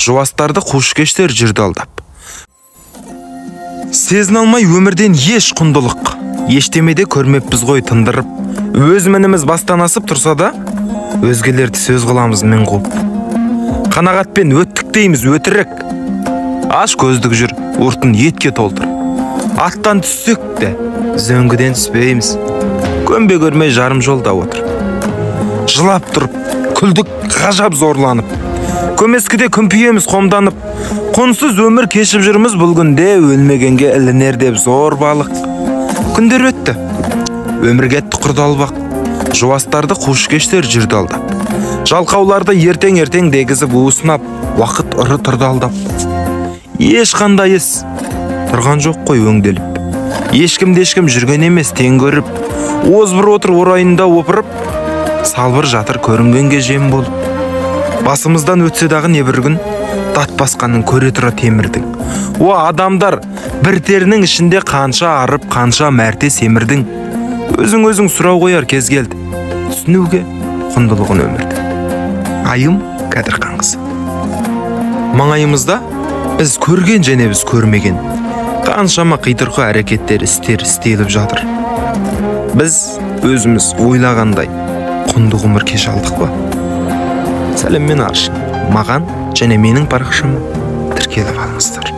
жуастарды кушкештер жүрді алдап. Сезін алмай өмірден еш құндылық, ештемеде көрмеппіз ғой тындырып. Өз мініміз бастан асып тұрса да, өзгелерді сөз қыламыз мен қуып. Қанағатпен өттік дейміз өтірік, аш көздік жүр ұртын етке толтыр. Аттан түссек те, зөңгіден түспейміз, көнбе көрмей жарым жолда отыр. Жылап тұрып, күлдік ғажап зорланып, көмескіде күмпиеміз қомданып, құнсыз өмір кешіп жүрміз бұл күнде, өлмегенге ілінер деп зор балық. Күндер өтті, өмір кетті құрдалбақ, жуастарды қушкештер жүрді алдап. Жалқауларды ертең дегізіп уысынап, уақыт ұры тұрды алдап. Ешқандай ес тұрған жоқ қой өңделіп, ешкімде жүрген емес тең көріп, озбыр отыр орайында опырып, салбыр жатыр көрінгенге жем болып. Басымыздан өтсе дағы не бір күн, дат басқанын көре тұра темірдің. Адамдар, бір терінің ішінде қанша арып, қанша мәрте семірдің. Өзің сұрау қояр кез келді, түсінуге құндылығын өмірді. Айым Кәдірхан қызы. Маңайымызда біз көрген және біз көрмеген қаншама қитұрқы әрекеттер істеліп жатыр. Біз өзіміз ойлағандай құнды ғұмыр кеше алдық па? Сәлеммен аршын, маған және менің парақшама тіркеліп алыңыздар.